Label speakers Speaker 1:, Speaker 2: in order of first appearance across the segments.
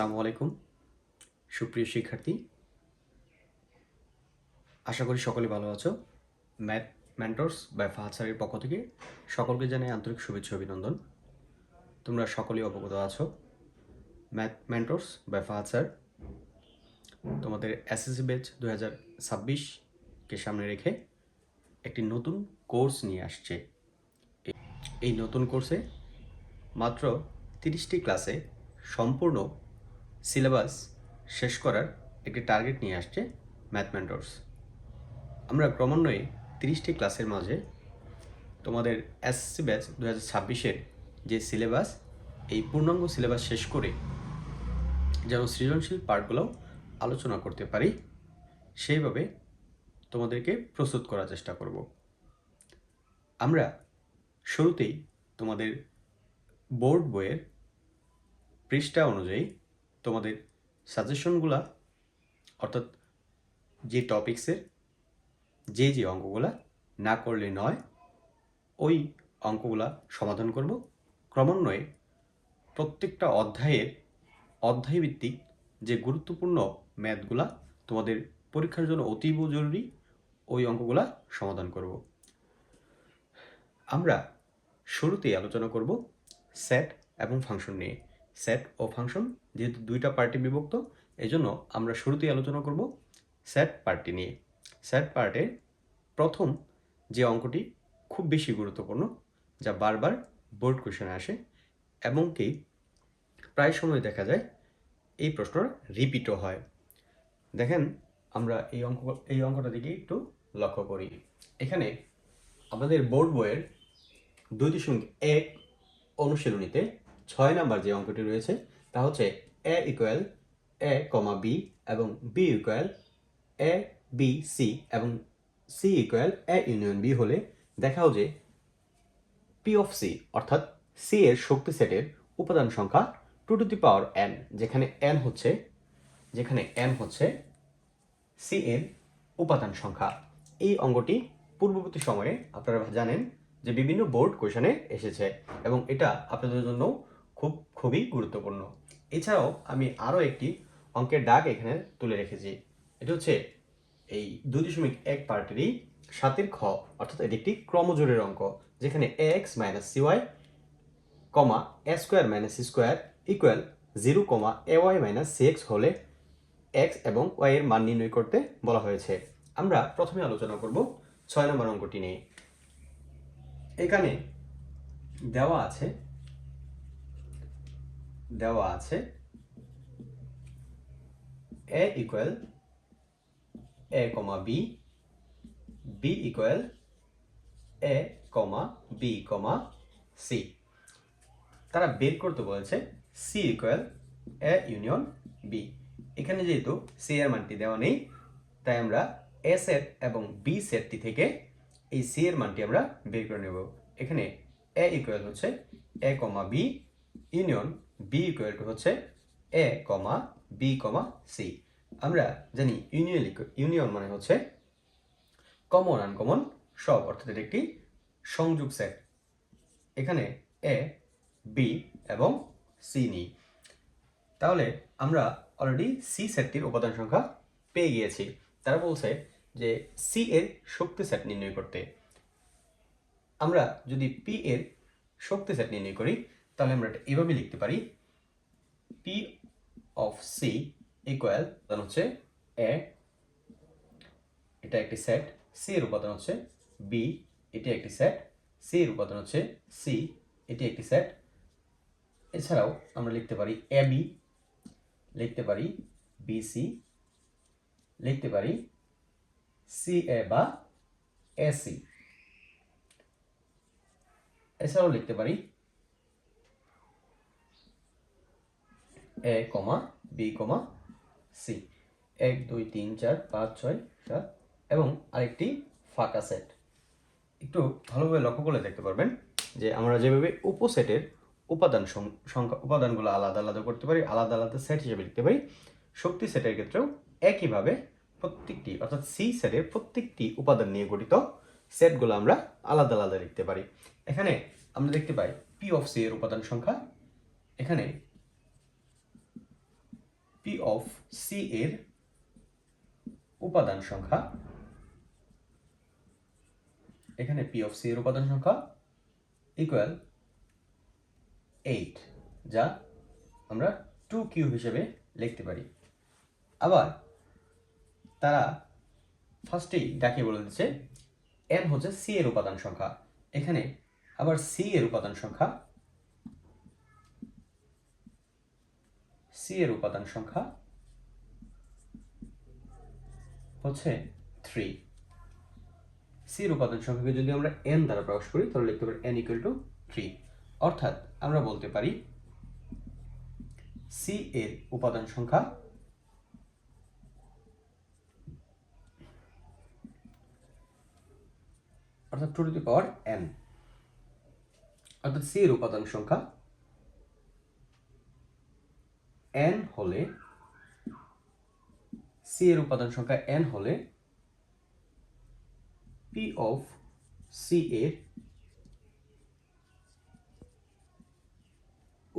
Speaker 1: আসসালামু আলাইকুম সুপ্রিয় শিক্ষার্থী, আশা করি সকলে ভালো আছো। ম্যাথ মেন্টরস বাই ফাহাদ স্যারের পক্ষ থেকে সকলকে জানাই আন্তরিক শুভেচ্ছা অভিনন্দন। তোমরা সকলেই অবগত আছো, math mentors by Fahad sir তোমাদের এসএসসি ব্যাচ 2026কে সামনে রেখে একটি নতুন কোর্স নিয়ে আসছে। এই নতুন কোর্সে মাত্র 30টি ক্লাসে সম্পূর্ণ সিলেবাস শেষ করার একটি টার্গেট নিয়ে আসছে ম্যাথ মেন্টরস। আমরা ক্রমান্বয়ে 30টি ক্লাসের মাঝে তোমাদের এসএসসি ব্যাচ 2026-এর যে সিলেবাস, এই পূর্ণাঙ্গ সিলেবাস শেষ করে যেন সৃজনশীল পার্টগুলোও আলোচনা করতে পারি, সেইভাবে তোমাদেরকে প্রস্তুত করার চেষ্টা করব। আমরা শুরুতেই তোমাদের বোর্ড বইয়ের পৃষ্ঠা অনুযায়ী তোমাদের সাজেশনগুলা, অর্থাৎ যে টপিক্সের যে অঙ্কগুলা না করলে নয় ওই অঙ্কগুলা সমাধান করব। ক্রমান্বয়ে প্রত্যেকটা অধ্যায়ভিত্তিক যে গুরুত্বপূর্ণ ম্যাথগুলা তোমাদের পরীক্ষার জন্য অতীব জরুরি, ওই অঙ্কগুলা সমাধান করব। আমরা শুরুতেই আলোচনা করব সেট এবং ফাংশন নিয়ে। সেট ও ফাংশন যেহেতু দুইটা পার্টি বিভক্ত, এজন্য আমরা শুরুতেই আলোচনা করব সেট পার্টি নিয়ে। সেট পার্টের প্রথম যে অঙ্কটি খুব বেশি গুরুত্বপূর্ণ, যা বারবার বোর্ড কোয়েশনে আসে এবং কি প্রায় সময় দেখা যায় এই প্রশ্নটা রিপিটও হয়। দেখেন, আমরা এই অঙ্কটা দিকে একটু লক্ষ্য করি। এখানে আমাদের বোর্ড বইয়ের 2.1 অনুশীলনীতে 6 নাম্বার যে অঙ্কটি রয়েছে তা হচ্ছে a ইকুয়াল a, b এবং b equal a, b, c এবং c equal a union b হলে দেখাও যে p অফ c অর্থাৎ c এর শক্তি সেটের উপাদান সংখ্যা 2 টু দি পাওয়ার n, যেখানে n হচ্ছে c এর উপাদান সংখ্যা। এই অঙ্কটি পূর্ববর্তী সময়ে আপনারা জানেন যে বিভিন্ন বোর্ড কোয়েশনে এসেছে এবং এটা আপনাদের জন্য খুবই গুরুত্বপূর্ণ। এছাড়াও আমি আরও একটি অঙ্কের দাগ এখানে তুলে রেখেছি। এটা হচ্ছে এই 2.1 পার্টেরই 7-এর খ, অর্থাৎ এটি একটি ক্রমজোড়ের অঙ্ক, যেখানে ax minus cy comma a square minus c square equal 0 comma ay minus cx হলে x এবং y এর মান নির্ণয় করতে বলা হয়েছে। আমরা প্রথমে আলোচনা করব 6 নম্বর অঙ্কটি নিয়ে। এখানে দেওয়া আছে a equal a comma b, b equal a comma b comma c। তারা বের করতে বলেছে c equal a union b। এখানে যেহেতু c এর মানটি দেওয়া নেই, তাই আমরা a সেট এবং b সেটটি থেকে এই c এর মানটি আমরা বের করে নেব। এখানে a ইকুয়াল হচ্ছে a comma b union b equal to হচ্ছে a comma b comma c। আমরা জানি ইউনিয়ন মানে হচ্ছে কমন আনকমন সব, অর্থাৎ এটা একটি সংযোগ সেট। এখানে a, b এবং c নিই। তাহলে আমরা অলরেডি c সেটটির উপাদান সংখ্যা পেয়ে গিয়েছি। তারা বলছে যে c এর শক্তি সেট নির্ণয় করতে। আমরা যদি p এর শক্তি সেট নির্ণয় করি তাহলে আমরা এটা এভাবে লিখতে পারি, p অফ c ইকুয়াল হচ্ছে a, এটা একটি সেট, c এর উপাদান হচ্ছে b, এটি একটি সেট, c এর উপাদান হচ্ছে c, এটি একটি সেট। এছাড়াও আমরা লিখতে পারি ab, লিখতে পারি bc, লিখতে পারি ca বা ac। এছাড়াও লিখতে পারি a, b, c। 1 2 3 4 5 6 7 এবং আরেকটি ফাঁকা সেট। একটু ভালোভাবে লক্ষ্য করলে দেখতে পারবেন যে আমরা যেভাবে উপসেটের উপাদানগুলো আলাদা আলাদা করতে পারি, আলাদা আলাদা সেট হিসেবে লিখতে পারি, শক্তি সেটের ক্ষেত্রেও একইভাবে প্রত্যেকটি, অর্থাৎ সি সেটের প্রত্যেকটি উপাদান নিয়ে গঠিত সেটগুলো আমরা আলাদা আলাদা লিখতে পারি। এখানে আমরা দেখতে পাই পি অফ সি এর উপাদান সংখ্যা, এখানে পি অফ সি এর উপাদান সংখ্যা, এখানে পি অফ সি এর উপাদান সংখ্যা ইকুয়াল 8, যা আমরা 2 কিউব হিসেবে লিখতে পারি। আবার তারা ফার্স্টেই ডাকে বলে দিচ্ছে n হচ্ছে সি এর উপাদান সংখ্যা। এখানে আবার সি এর উপাদান সংখ্যা হচ্ছে 3। সি এর উপাদান সংখ্যাকে যদি আমরা n দ্বারা প্রকাশ করি তাহলে লিখতে পারি n ইকুয়াল টু 3। অর্থাৎ আমরা বলতে পারি সি এর উপাদান সংখ্যা অর্থাৎ 2 টু দি পাওয়ার n, অর্থাৎ সি এর উপাদান সংখ্যা n হলে, সি এর উপাদান সংখ্যা n হলে পি অফ সি এর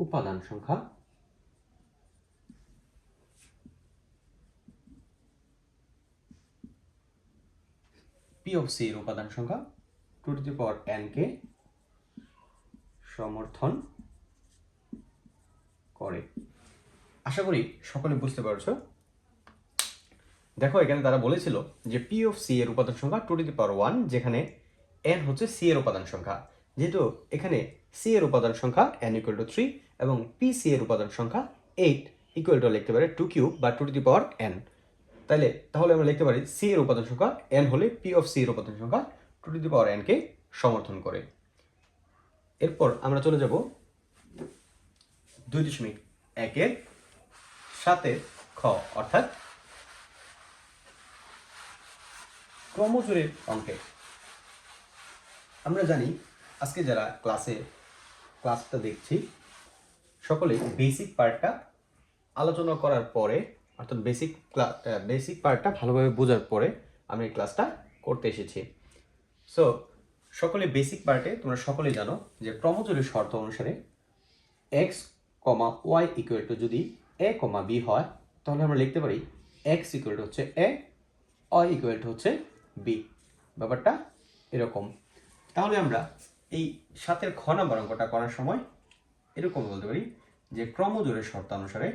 Speaker 1: উপাদান সংখ্যা পি অফ সি এর উপাদান সংখ্যা 2 টু দি পাওয়ার n কে সমর্থন করে। আশা করি সকলে বুঝতে পারছো। দেখো এখানে তারা বলেছিল যে পি অফ সি এর উপাদান সংখ্যা 2 টু দি পাওয়ার 1, যেখানে n হচ্ছে সি এর উপাদান সংখ্যা। যেহেতু এখানে সি এর উপাদান সংখ্যা n ইকুয়াল টু 3 এবং পি সি এর উপাদান সংখ্যা 8 ইকুয়াল টু লিখতে পারি 2 কিউব বা 2 টু দি পাওয়ার n। তাহলে আমরা লিখতে পারি সি এর উপাদান সংখ্যা n হলে পি অফ সি এর উপাদান সংখ্যা 2 টু দি পাওয়ার n কে সমর্থন করে। এরপর আমরা চলে যাব 2.1 এর সাথে খ, অর্থাৎ ক্রমজোড়ের অঙ্কে। আমরা জানি আজকে যারা ক্লাসটা দেখছি সকলে বেসিক পার্টটা আলোচনা করার পরে, অর্থাৎ বেসিক পার্টটা ভালোভাবে বোঝার পরে আমি এই ক্লাসটা করতে এসেছি। সো সকলে বেসিক পার্টে তোমরা সকলেই জানো যে ক্রমজোড়ের শর্ত অনুসারে x comma y equal to যদি এ কমা বি হয় তাহলে আমরা লিখতে পারি এক্স ইকুয়াল টু হচ্ছে এ, ওয়াই ইকুয়াল টু হচ্ছে বি। ব্যাপারটা এরকম। তাহলে আমরা এই 7 খ নাম্বার অঙ্কটা করার সময় এরকম বলতে পারি যে ক্রমজোড়ের শর্তানুসারে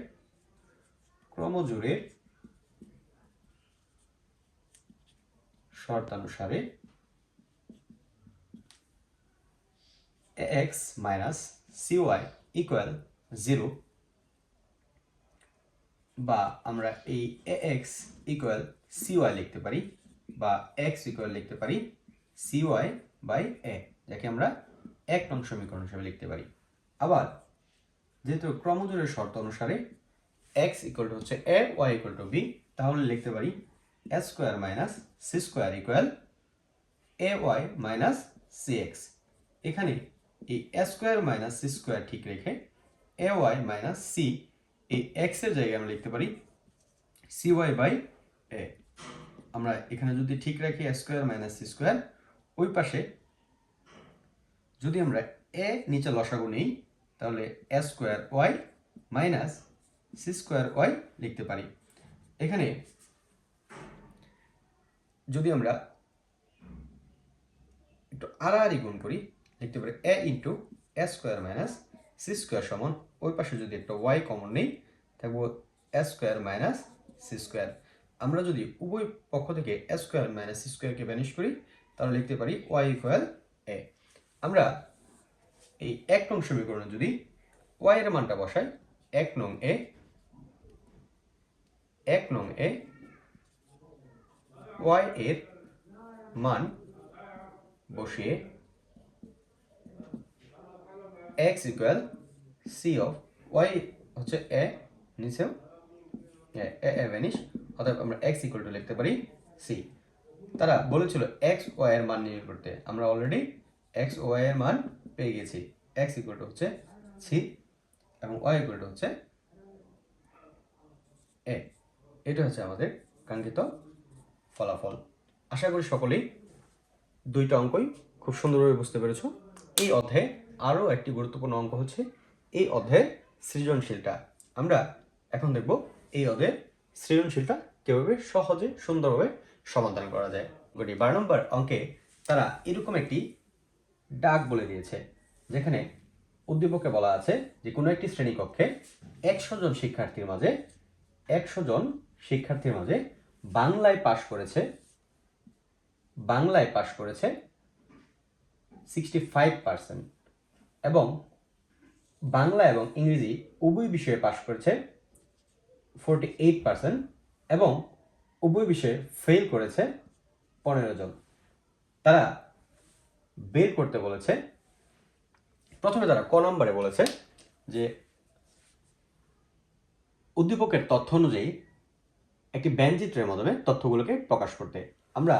Speaker 1: x মাইনাস cy ইকুয়াল 0, বা আমরা এই ax ইকুয়াল cy লিখতে পারি, বা x ইকুয়াল লিখতে পারি cy বাই a, যাকে আমরা 1 নং সমীকরণ হিসেবে লিখতে পারি। আবার যেহেতু ক্রমজোড়ের শর্ত অনুসারে x ইকুয়াল টু হচ্ছে a, y equal to b, তাহলে লিখতে পারি a square minus c square equal ay minus cx। এখানে এই a square minus c square ঠিক রেখে ay মাইনাস c, এই x এর জায়গায় আমরা লিখতে পারি cy বাই a। আমরা এখানে যদি ঠিক রাখি a square minus c square, ওই পাশে যদি আমরা a নিচে লসাগু নেই তাহলে a square y minus c square y লিখতে পারি। এখানে যদি আমরা একটু আড়াআড়ি গুণ করি লিখতে পারি a into a square minus c square সমান, ওই পাশে যদি একটা y কমন নেই থাকবো a square minus c square. আমরা যদি উভয় পক্ষ থেকে a স্কয়ার মাইনাস c স্কয়ারকে ভ্যানিশ করি তাহলে লিখতে পারি y ইকুয়াল a। আমরা এই 1 নং সমীকরণে যদি y এর মানটা বসাই 1 নং a y এর মান বসিয়ে x equal c of y হচ্ছে a, নিচেও a ভ্যানিশ, অর্থাৎ আমরা x ইকুয়াল টু লিখতে পারি c। তারা বলেছিল x y এর মান নির্ণয় করতে, আমরা অলরেডি x y এর মান পেয়ে গেছি। x ইকুয়াল টু হচ্ছে c এবং y ইকুয়াল টু হচ্ছে a। এটা হচ্ছে আমাদের কাঙ্ক্ষিত ফলাফল। আশা করি সকলেই দুইটা অঙ্কই খুব সুন্দরভাবে বুঝতে পেরেছো। এই অধ্যায়ে আরও একটি গুরুত্বপূর্ণ অঙ্ক হচ্ছে এই অধ্যায়ের সৃজনশীলটা। আমরা এখন দেখব এই ওদের সৃজনশীলটা কীভাবে সহজে সুন্দরভাবে সমাধান করা যায়। 12 নম্বর অঙ্কে তারা এরকম একটি ডাক বলে দিয়েছে, যেখানে উদ্দীপকে বলা আছে যে কোনো একটি শ্রেণীকক্ষে 100 জন শিক্ষার্থীর মাঝে বাংলায় পাশ করেছে 65% এবং বাংলা এবং ইংরেজি উভয় বিষয়ে পাশ করেছে 48% এবং উভয় বিষয়ে ফেল করেছে 15 জন। তারা বের করতে বলেছে, প্রথমে তারা ক নম্বরে বলেছে যে উদ্দীপকের তথ্য অনুযায়ী একটি ব্যঞ্চিত্রের মাধ্যমে তথ্যগুলোকে প্রকাশ করতে। আমরা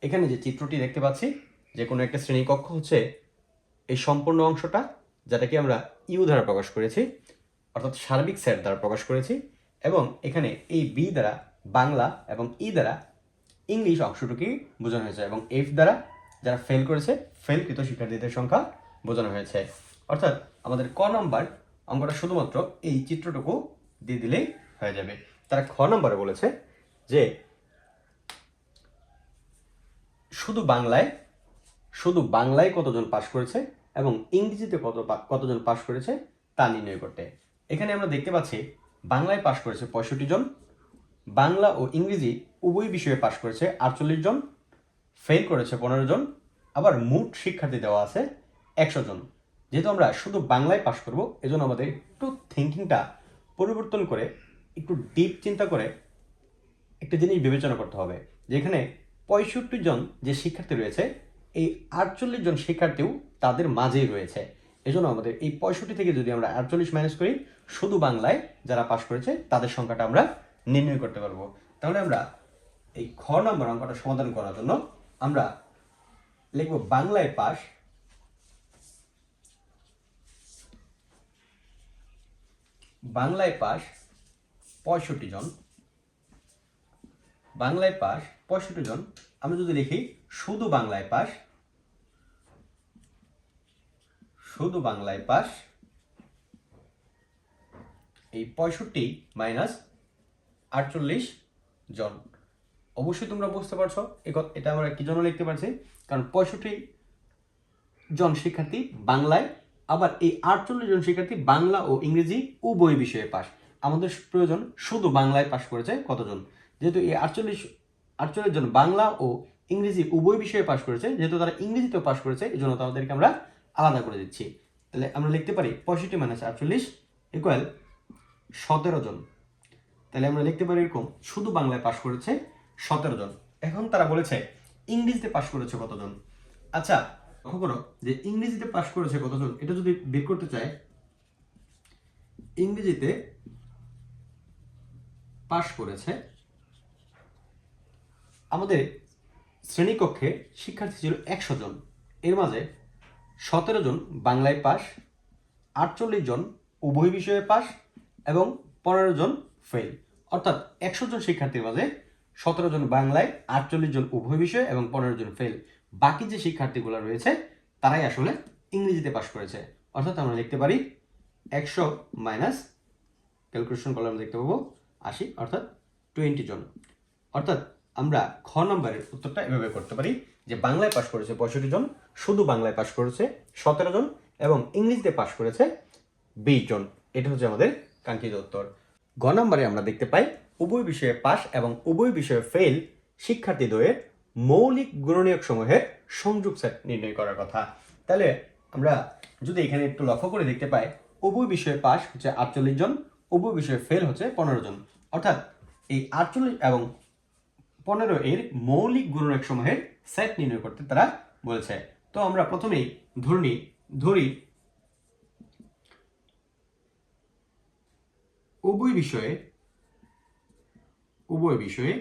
Speaker 1: এখানে যে চিত্রটি দেখতে পাচ্ছি, যে কোনো একটা শ্রেণীকক্ষ হচ্ছে এই সম্পূর্ণ অংশটা, যেটাকে আমরা ইউ দ্বারা প্রকাশ করেছি, অর্থাৎ সার্বিক সেট দ্বারা প্রকাশ করেছি, এবং এখানে এই বি দ্বারা বাংলা এবং ই দ্বারা ইংলিশ অংশটুকুই বোঝানো হয়েছে, এবং এফ দ্বারা যারা ফেল করেছে ফেলকৃত শিক্ষার্থীদের সংখ্যা বোঝানো হয়েছে। অর্থাৎ আমাদের ক নম্বর অঙ্কটা শুধুমাত্র এই চিত্রটুকু দিয়ে দিলেই হয়ে যাবে। তারা খ নম্বরে বলেছে যে শুধু বাংলায় কতজন পাশ করেছে এবং ইংরেজিতে কতজন পাশ করেছে তা নির্ণয় করতে। এখানে আমরা দেখতে পাচ্ছি বাংলায় পাশ করেছে 65 জন, বাংলা ও ইংরেজি উভয় বিষয়ে পাশ করেছে 48 জন, ফেল করেছে 15 জন, আবার মোট শিক্ষার্থী দেওয়া আছে 100 জন। যেহেতু আমরা শুধু বাংলায় পাশ করব, এজন্য আমাদের একটু থিঙ্কিংটা পরিবর্তন করে একটু ডিপ চিন্তা করে একটা জিনিস বিবেচনা করতে হবে, যেখানে 65 জন যে শিক্ষার্থী রয়েছে, এই 48 জন শিক্ষার্থীও তাদের মাঝেই রয়েছে। এজন্য আমাদের এই 65 থেকে যদি আমরা 48 মাইনাস করি, শুধু বাংলায় যারা পাশ করেছে তাদের সংখ্যাটা আমরা নির্ণয় করতে পারবো। তাহলে আমরা এই খ নম্বর অঙ্কটা সমাধান করার জন্য আমরা লিখব বাংলায় পাশ 65 জন, বাংলায় পাশ 65 জন। আমরা যদি লিখি শুধু বাংলায় পাশ এই 65 মাইনাস 48 জন। অবশ্যই তোমরা বুঝতে পারছো এটা আমরা কি জন্য লিখতে পারছি, কারণ 65 জন শিক্ষার্থী বাংলায়, আবার এই 48 জন শিক্ষার্থী বাংলা ও ইংরেজি উভয় বিষয়ে পাশ। আমাদের প্রয়োজন শুধু বাংলায় পাশ করেছে কতজন। যেহেতু এই 48 জন বাংলা ও ইংরেজি উভয় বিষয়ে পাশ করেছে, যেহেতু তারা ইংরেজিতেও পাশ করেছে, এই জন্য তাদেরকে আমরা আলাদা করে দিচ্ছি। তাহলে আমরা লিখতে পারি 65 মাইনাস 48 ইকুয়াল 17 জন। তাহলে আমরা লিখতে পারি এরকম, শুধু বাংলায় পাশ করেছে 17 জন। এখন তারা বলেছে ইংরেজিতে পাশ করেছে কতজন। আচ্ছা লক্ষ্য করো যে ইংরেজিতে পাশ করেছে কতজন, এটা যদি বের করতে চাই, ইংরেজিতে পাশ করেছে, আমাদের শ্রেণীকক্ষে শিক্ষার্থী ছিল 100 জন, এর মাঝে 17 জন বাংলায় পাশ, 48 জন উভয় বিষয়ে পাশ এবং 15 জন ফেল। অর্থাৎ 100 জন শিক্ষার্থীর মাঝে 17 জন বাংলায়, 48 জন উভয় বিষয়ে এবং 15 জন ফেল। বাকি যে শিক্ষার্থীগুলো রয়েছে তারাই আসলে ইংরেজিতে পাশ করেছে। অর্থাৎ আমরা লিখতে পারি 100 মাইনাস, ক্যালকুলেশন করলে আমরা দেখতে পাবো 80, অর্থাৎ 20 জন। অর্থাৎ আমরা খ নম্বরের উত্তরটা এভাবে করতে পারি যে বাংলায় পাশ করেছে 65 জন, শুধু বাংলায় পাশ করেছে 17 জন এবং ইংরেজিতে পাশ করেছে 20 জন। এটা হচ্ছে আমাদের কাঙ্ক্ষিত উত্তর। গ নম্বরে আমরা দেখতে পাই উভয় বিষয়ে পাশ এবং উভয় বিষয়ে ফেল শিক্ষার্থীদ্বয়ের মৌলিক গুণনীয়ক সমূহের সংযোগ সেট নির্ণয় করার কথা। তাহলে আমরা যদি এখানে একটু লক্ষ্য করে দেখতে পাই, উভয় বিষয়ে পাশ হচ্ছে 48 জন, উভয় বিষয়ে ফেল হচ্ছে 15 জন। অর্থাৎ এই 48 এবং 15 এর মৌলিক গুণনীয়ক সমূহের সেট নির্ণয় করতে তারা বলেছে। তো আমরা প্রথমেই ধরি উভয় বিষয়ে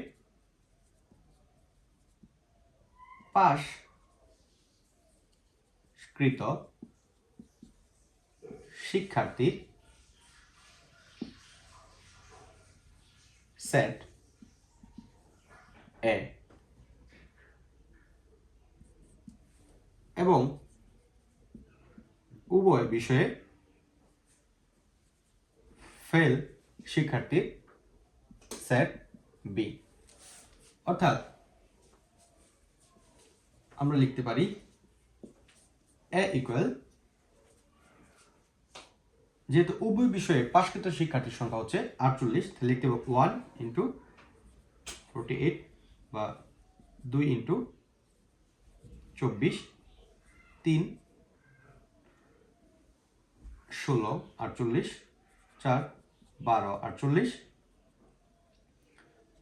Speaker 1: পাশকৃত শিক্ষার্থীর সেট এ এবং উভয় বিষয়ে ফেল শিক্ষার্থীর সেট বি। অর্থাৎ আমরা লিখতে পারি এ ইকুয়াল, যেহেতু উভয় বিষয়ে পাশকৃত শিক্ষার্থীর সংখ্যা হচ্ছে 48, তাহলে লিখতে হবে 1 ইন্টু 48 বা 2 ইন্টু 24, 3 16 48, 4 12 48,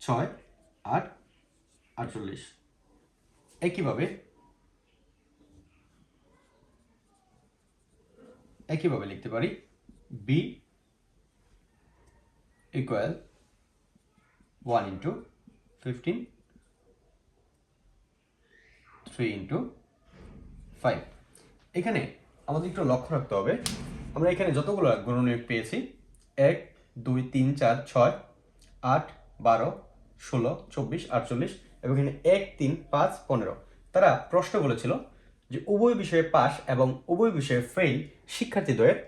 Speaker 1: 6 8 48। একইভাবে লিখতে পারি বি ইকুয়াল 1 ইন্টু 15, 3 ইন্টু 5। এখানে আমাদের একটু লক্ষ্য রাখতে হবে, আমরা এখানে যতগুলো গুণনীয়ক পেয়েছি 1 2 3 4 6 8 12 16 24 48 এবং এখানে 1 3 5 15। তারা প্রশ্ন বলেছিল যে উভয় বিষয়ে পাস এবং উভয় বিষয়ে ফেল শিক্ষার্থীদ্বয়ের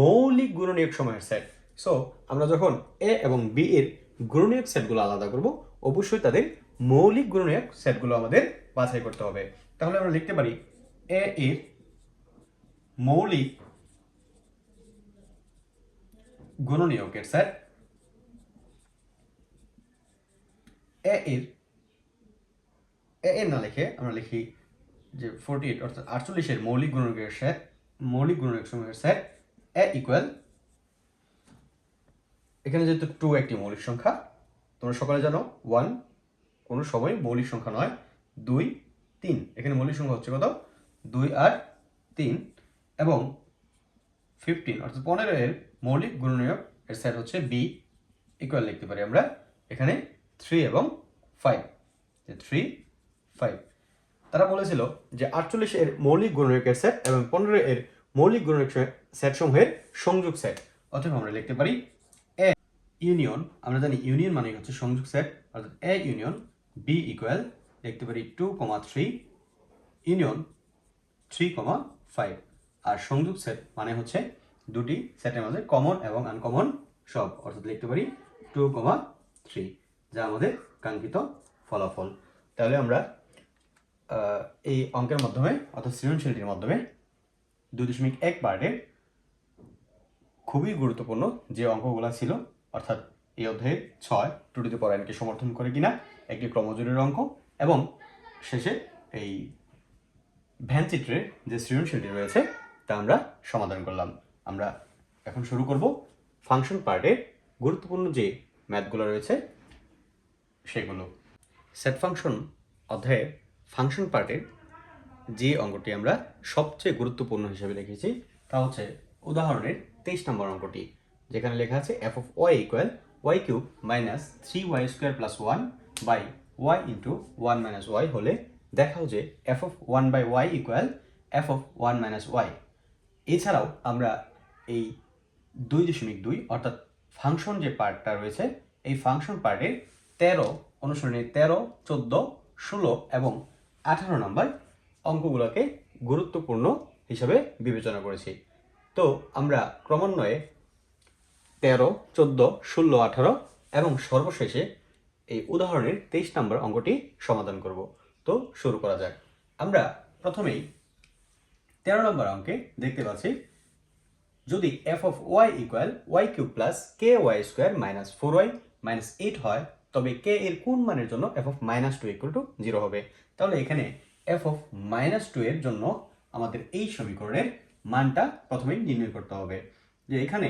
Speaker 1: মৌলিক গুণনীয়ক সময়ের সেট। সো আমরা যখন এ এবং বি এর গুণনীয়ক সেটগুলো আলাদা করব, অবশ্যই তাদের মৌলিক গুণনীয়ক সেটগুলো আমাদের বাছাই করতে হবে। তাহলে আমরা লিখতে পারি এ এর মৌলিক গুণনীয়কের সেট, এ এর না লিখে আমরা লিখি যে 48 অর্থাৎ 48 এর মৌলিক গুণনীয়কের সেট, মৌলিক গুণনীয়ক সমূহের সেট এ ইকুয়াল, এখানে যেহেতু 2 একটি মৌলিক সংখ্যা, তোমরা সকলে জানো 1 কোনো সময় মৌলিক সংখ্যা নয়, 2 3 এখানে মৌলিক সংখ্যা হচ্ছে কত 2 আর 3, এবং 15 অর্থাৎ 15 এর মৌলিক গুণনীয়ক এর সেট হচ্ছে বি ইকুয়াল, লিখতে পারি আমরা এখানে 3 এবং 5, যে 3 5। তারা বলেছিল যে 48 এর মৌলিক গুণনীয়কের সেট এবং 15 এর মৌলিক গুণনীয়ক সেট সমূহের সংযোগ সেট। অতএব আমরা লিখতে পারি এ ইউনিয়ন, আমরা জানি ইউনিয়ন মানে হচ্ছে সংযোগ সেট, অর্থাৎ এ ইউনিয়ন বি ইকুয়াল, লিখতে পারি 2, 3 ইউনিয়ন 3, 5। আর সংযোগ সেট মানে হচ্ছে দুটি সেটের মধ্যে কমন এবং আনকমন সব, অর্থাৎ লিখতে পারি 2, 3, যা আমাদের কাঙ্ক্ষিত ফলাফল। তাহলে আমরা এই অঙ্কের মাধ্যমে অর্থাৎ সৃজনশীলটির মাধ্যমে 2.1 পার্টের খুবই গুরুত্বপূর্ণ যে অঙ্কগুলো ছিল, অর্থাৎ এই অধ্যায়ের 6 two to the power n কে সমর্থন করে কিনা একটি ক্রমজোরের অঙ্ক, এবং শেষে এই ভ্যান চিত্রের যে সৃজনশীলটি রয়েছে তা আমরা সমাধান করলাম। আমরা এখন শুরু করব ফাংশন পার্টের গুরুত্বপূর্ণ যে ম্যাথগুলো রয়েছে সেগুলো। সেট ফাংশন অধ্যায়ের ফাংশন পার্টের যে অঙ্কটি আমরা সবচেয়ে গুরুত্বপূর্ণ হিসেবে লিখেছি তা হচ্ছে উদাহরণের 23 নম্বর অঙ্কটি, যেখানে লেখা আছে f of y equal y cube minus 3y square plus 1 by y into 1 minus y হলে দেখাও যে f of 1 by y equal f of 1 minus y। এছাড়াও আমরা এই 2.2 অর্থাৎ ফাংশন যে পার্টটা রয়েছে এই ফাংশন পার্টের 13 অনুসরণের 13, 14, 16 এবং 18 নম্বর অঙ্কগুলোকে গুরুত্বপূর্ণ হিসাবে বিবেচনা করেছি। তো আমরা ক্রমান্বয়ে 13, 14, 16, 18 এবং সর্বশেষে এই উদাহরণের 23 নম্বর অঙ্কটি সমাধান করব। তো শুরু করা যাক। আমরা প্রথমেই 13 নম্বর অঙ্কে দেখতে পাচ্ছি যদি f of y equal y cube plus ky square minus 4y minus 8 হয় তবে k এর কোন মানের জন্য f of minus 2 equal to 0 হবে। তাহলে এখানে f of minus 2 এর জন্য আমাদের এই সমীকরণের মানটা প্রথমেই নির্ণয় করতে হবে, যে এখানে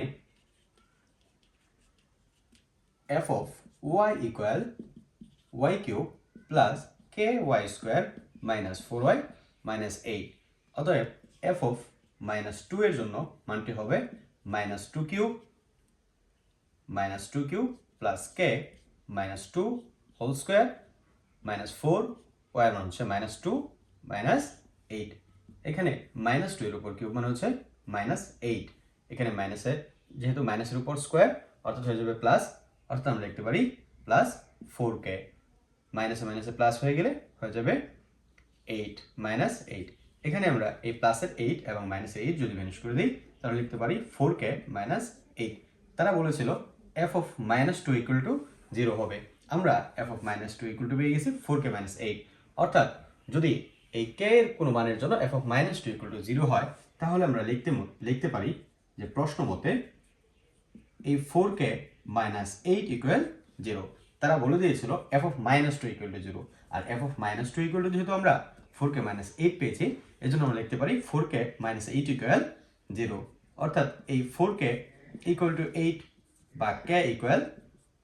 Speaker 1: f of y equal y cube plus ky square minus 4y minus 8, অতএব f of minus 2 এর জন্য মানটি হবে minus 2 cube plus k minus 2 whole square minus 4 y এর মান হচ্ছে minus 2 minus 8। এখানে minus 2 এর উপর কিউব মানে হচ্ছে minus 8, এখানে মাইনাসের যেহেতু মাইনাসের উপর স্কোয়ার অর্থাৎ হয়ে যাবে প্লাস, অর্থাৎ আমরা লিখতে পারি প্লাস 4k, মাইনাসে মাইনাসে প্লাস হয়ে গেলে হয়ে যাবে 8 minus 8। এখানে আমরা এই প্লাসের 8 এবং মাইনাসের 8 যদি ভ্যানিশ করে দিই তাহলে লিখতে পারি 4k minus 8। তারা বলেছিল f of minus 2 equal to zero হবে। আমরা f of minus two equal to পেয়ে গেছি 4k মাইনাস 8। অর্থাৎ যদি এই কে এর কোনো মানের জন্য f of minus two equal to zero হয়, তাহলে আমরা লিখতে পারি যে প্রশ্ন মতে এই 4k মাইনাস 8 ইকুয়াল জিরো। তারা বলে দিয়েছিল f of minus two equal to zero, আর f of minus two equal to যেহেতু আমরা 4k মাইনাস 8 পেয়েছি, এই জন্য আমরা লিখতে পারি 4k মাইনাস 8 ইকুয়াল জিরো। অর্থাৎ এই 4k ইকুয়াল টু 8 বা k ইকুয়াল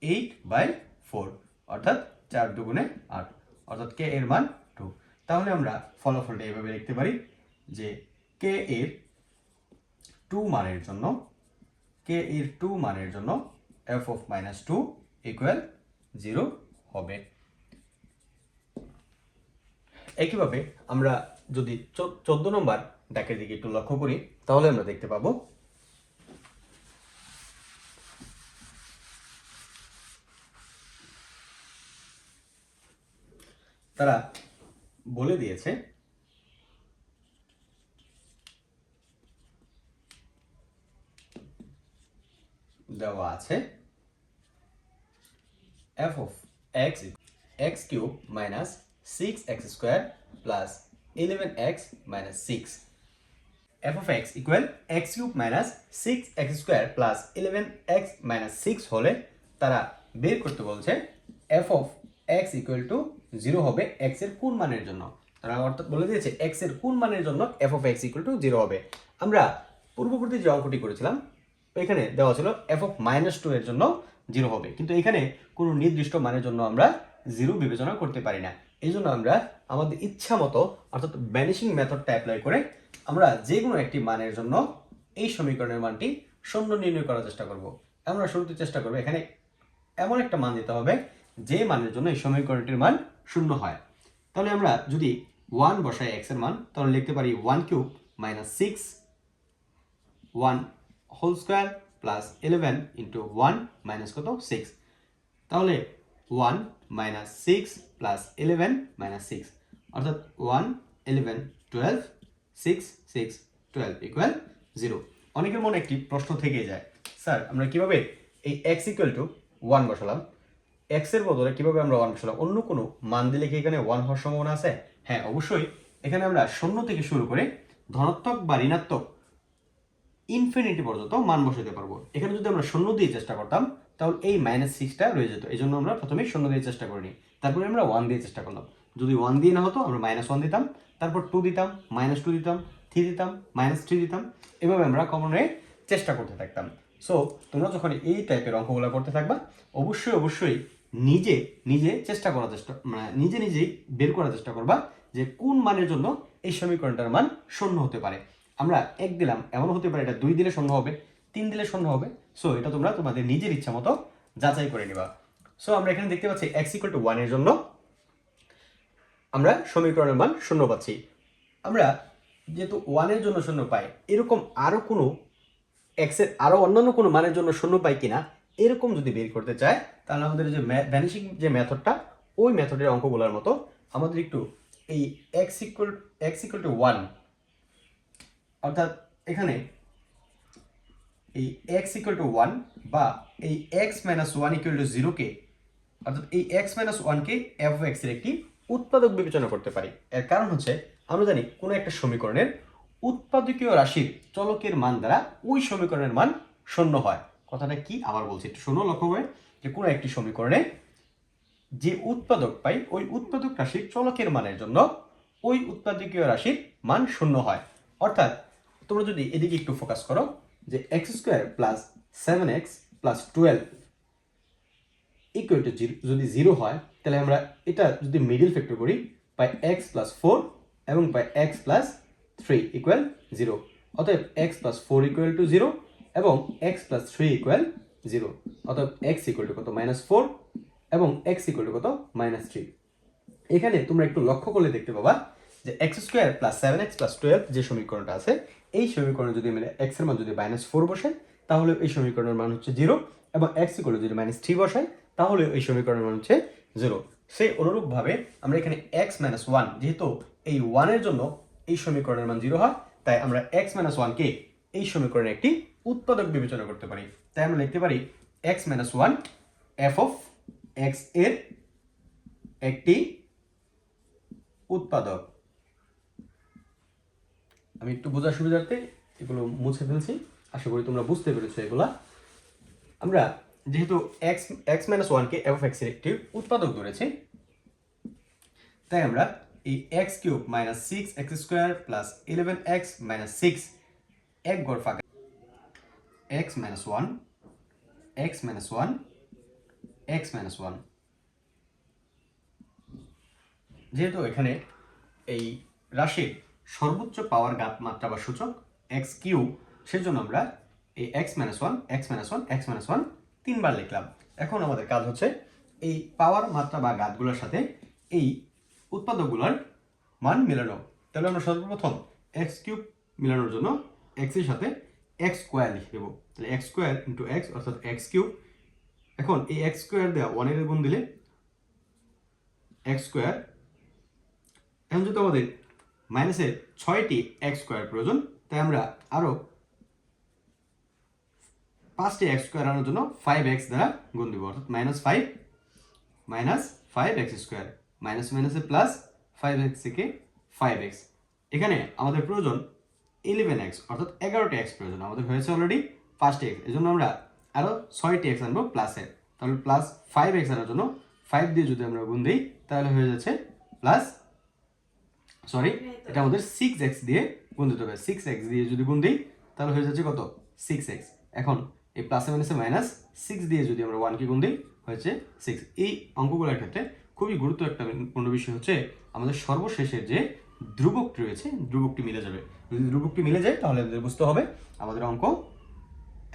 Speaker 1: 8/4, অর্থাৎ 4 দুগুণে 8, অর্থাৎ k এর মান 2। তাহলে আমরা ফলাফলটা এভাবে লিখতে পারি যে k এর 2 মানের জন্য f of minus 2 equal 0 হবে। একইভাবে আমরা যদি 14 নম্বর দাগের দিকে একটু লক্ষ্য করি, তাহলে আমরা দেখতে পাবো তারা বলে দিয়েছে দেওয়া আছে f of x cube minus 6x square plus 11x minus 6, f of x equal x cube minus 6x square plus 11x minus 6 হলে তারা বের করতে বলছে f of x equal to 0 হবে x এর কোন মানের জন্য। তারা অর্থাৎ বলে দিয়েছে x এর কোন মানের জন্য f of x equal to 0 হবে। আমরা পূর্ববর্তী যে অঙ্কটি করেছিলাম এখানে দেওয়া ছিল f of minus 2 এর জন্য 0 হবে, কিন্তু এখানে কোনো নির্দিষ্ট মানের জন্য আমরা 0 বিবেচনা করতে পারি না। এই জন্য আমরা আমাদের ইচ্ছা মতো অর্থাৎ ভ্যানিশিং মেথডটা অ্যাপ্লাই করে আমরা যে কোনো একটি মানের জন্য এই সমীকরণের মানটি শূন্য নির্ণয় করার চেষ্টা করব। আমরা শুরুতে চেষ্টা করব এখানে এমন একটা মান দিতে হবে যে মানের জন্য এই সমীকরণটির মান শূন্য হয়। তাহলে আমরা যদি 1 বসাই x এর মান, তাহলে লিখতে পারি 1 cube minus 6 1 whole square plus 11 into 1 minus কত 6, তাহলে 1 মাইনাস 6 প্লাস 11 মাইনাস 6, অর্থাৎ 1 11 12 6 6 12 ইকুয়াল 0। অনেকের মনে একটি প্রশ্ন থেকেই যায়, স্যার আমরা কিভাবে এই x ইকুয়াল টু 1 বসালাম, x এর বদলে কিভাবে আমরা 1 বসালাম, অন্য কোনো মান দিলে কি এখানে 1 হওয়ার সম্ভাবনা আছে? হ্যাঁ অবশ্যই। এখানে আমরা শূন্য থেকে শুরু করে ধনাত্মক বা ঋণাত্মক ইনফিনিটি পর্যন্ত মান বসাতে পারবো। এখানে যদি আমরা শূন্য দিয়ে চেষ্টা করতাম তাহলে এই মাইনাস 6টা রয়ে যেত, এই জন্য আমরা প্রথমে শূন্য দিয়ে চেষ্টা করিনি, তারপরে আমরা 1 দিয়ে চেষ্টা করলাম। যদি 1 দিয়ে না হতো আমরা -1 দিতাম, তারপর 2 দিতাম, -2 দিতাম, 3 দিতাম, -3 দিতাম, এভাবে আমরা কমনে চেষ্টা করতে থাকতাম। সো তোমরা যখন এই টাইপের অঙ্কগুলো করতে থাকবা অবশ্যই নিজে চেষ্টা করার চেষ্টা নিজেই বের করার চেষ্টা করবা যে কোন মানের জন্য এই সমীকরণটার মান শূন্য হতে পারে। আমরা 1 দিলাম, এমন হতে পারে এটা 2 দিলে শূন্য হবে, 3 দিলে শূন্য হবে। সো এটা তোমরা তোমাদের নিজের ইচ্ছা মতো যাচাই করে নিবা। সো আমরা এখানে দেখতে পাচ্ছি x = 1 এর জন্য আমরা সমীকরণের মান শূন্য পাচ্ছি। আমরা যেহেতু 1 এর জন্য শূন্য পাই, এরকম আরো কোনো x এর আরো অন্যান্য কোনো মানের জন্য শূন্য পাই কিনা এরকম যদি বের করতে চায়, তাহলে আমাদের যে ভ্যানিশিং যে মেথডটা ওই মেথডের অঙ্কগুলোর মতো আমাদের একটু এই x = 1, অর্থাৎ এখানে এই x = 1 বা এই x - 1 = 0 কে, অর্থাৎ এই x - 1 K f of x এর একটি উৎপাদক বিবেচনা করতে পারি। এর কারণ হচ্ছে আমরা জানি কোনো একটা সমীকরণের উৎপাদকীয় রাশির চলকের মান দ্বারা ওই সমীকরণের মান শূন্য হয়। কথাটা কি আবার বলছি, একটু শোনো, লক্ষ্য করে যে কোনো একটি সমীকরণে যে উৎপাদক পাই ওই উৎপাদক রাশির চলকের মানের জন্য ওই উৎপাদকীয় রাশির মান শূন্য হয়। অর্থাৎ তোমরা যদি এদিকে একটু ফোকাস করো যে x² + 7x + 12 = 0 যদি 0 হয়, তাহলে আমরা এটা যদি মিডল ফ্যাক্টর করি পাই x + 4 এবং পাই x + 3 = 0। অতএব x + 4 = 0 এবং x + 3 = 0। অতএব x = কত -4 এবং x = কত -3। এখানে তোমরা একটু লক্ষ্য করলে দেখতে পাবা যে x² + 7x + 12 যে সমীকরণটা আছে এই সমীকরণে যদি আমরা x এর মান যদি -4 বসাই তাহলে এই সমীকরণের মান হচ্ছে 0 এবং x = যদি -3 বসাই তাহলে এই সমীকরণের মান হচ্ছে 0। সেই অনুরূপভাবে আমরা এখানে x - 1, যেহেতু এই 1 এর জন্য এই সমীকরণের মান 0 হয়, তাই আমরা x - 1 কে এই সমীকরণের একটি উৎপাদক বিবেচনা করতে পারি। তাই আমরা লিখতে পারি x - 1 f of এক্স এর একটি উৎপাদক। আমি একটু বোঝার সুবিধার্থে এগুলো মুছে ফেলছি, আশা করি তোমরা বুঝতে পেরেছো। এগুলা আমরা যেহেতু এক্স এক্স মাইনাস ওয়ানকে এফ অফ এক্স এর একটি উৎপাদক ধরেছি, তাই আমরা এই x cube minus six x square plus 11x minus six এক গড় ফাঁকা x minus one x minus one x minus one. যেহেতু এখানে এই রাশির সর্বোচ্চ পাওয়ার ঘাত মাত্রা বা সূচক এক্স কিউব, সেজন্য আমরা এই x minus one x minus one x minus one তিনবার লিখলাম। এখন আমাদের কাজ হচ্ছে এই পাওয়ার মাত্রা বা ঘাতগুলোর সাথে এই উৎপাদকগুলোর মান মেলানো। তাহলে আমরা সর্বপ্রথম এক্স কিউব মেলানোর জন্য এক্স এর সাথে এক্স স্কোয়ার লিখে দেবো। তাহলে এক্স স্কোয়ার ইন্টু এক্স অর্থাৎ এক্স কিউব। এখন এই এক্স স্কোয়ার দেওয়া ওয়ানের গুণ দিলে এক্স স্কোয়ার। এখন যেহেতু আমাদের মাইনাসের 6টি এক্স স্কোয়ার প্রয়োজন, তাই আমরা আরও 5টি এক্স স্কোয়ার আনার জন্য 5x দ্বারা গুণ দিব, অর্থাৎ minus five x square. Minus মাইনাসে প্লাস 5x থেকে 5x। এখানে আমাদের প্রয়োজন 11x অর্থাৎ 11টি এক্স প্রয়োজন, আমাদের হয়েছে অলরেডি 5টি এক্স। এই জন্য আমরা আরও 6টি এক্স আনবো প্লাসের। তাহলে প্লাস 5x আনার জন্য 5 দিয়ে যদি আমরা গুণ দিই তাহলে হয়ে যাচ্ছে প্লাস, সরি এটা আমাদের 6x দিয়ে গুণ দিতে হবে। 6x দিয়ে যদি গুণ দিই তাহলে হয়ে যাচ্ছে কত 6x। এখন এই প্লাসে মাইনাসে মাইনাস 6 দিয়ে যদি আমরা 1 কে গুণ দিই হয়েছে 6। এই অঙ্কগুলোর ক্ষেত্রে খুবই গুরুত্বপূর্ণ বিষয় হচ্ছে আমাদের সর্বশেষের যে ধ্রুবকটি রয়েছে ধ্রুবকটি মিলে যাবে। যদি ধ্রুবকটি মিলে যায় তাহলে আমাদের বুঝতে হবে আমাদের অঙ্ক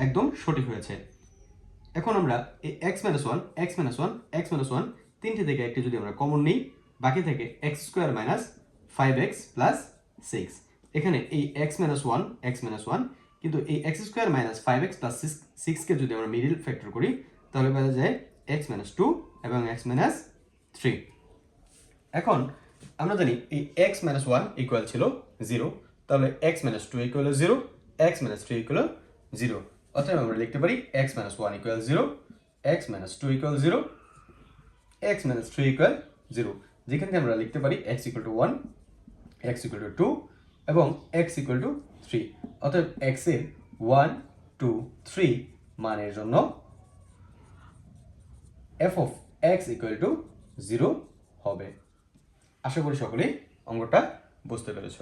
Speaker 1: একদম সঠিক হয়েছে। এখন আমরা এই x minus one x minus one x minus one তিনটি থেকে একটি যদি আমরা কমন নিই, বাকি থেকে x square minus 5x plus 6। এখানে এই এক্স মাইনাস ওয়ান কিন্তু এই x square minus 5x plus 6কে যদি আমরা মিডিল ফ্যাক্টর করি তাহলে পাওয়া যায় এক্স মাইনাস 2 এবং এক্স মাইনাস 3। এখন আমরা জানি এই এক্স মাইনাস ওয়ান ইকুয়াল ছিল 0, তাহলে x minus 2 equal 0, x minus 3 equal 0। অতএব আমরা লিখতে পারি x minus one equal 0, x minus 2 equal 0, x minus 3 equal 0। যেখান থেকে আমরা লিখতে পারি x equal two 1, x equal two 2 এবং x ইকুয়াল টু 3। অতএব x এর 1, 2, 3 মানের জন্য f of x equal two 0 হবে। আশা করি সকলেই অঙ্কটা বুঝতে পেরেছ।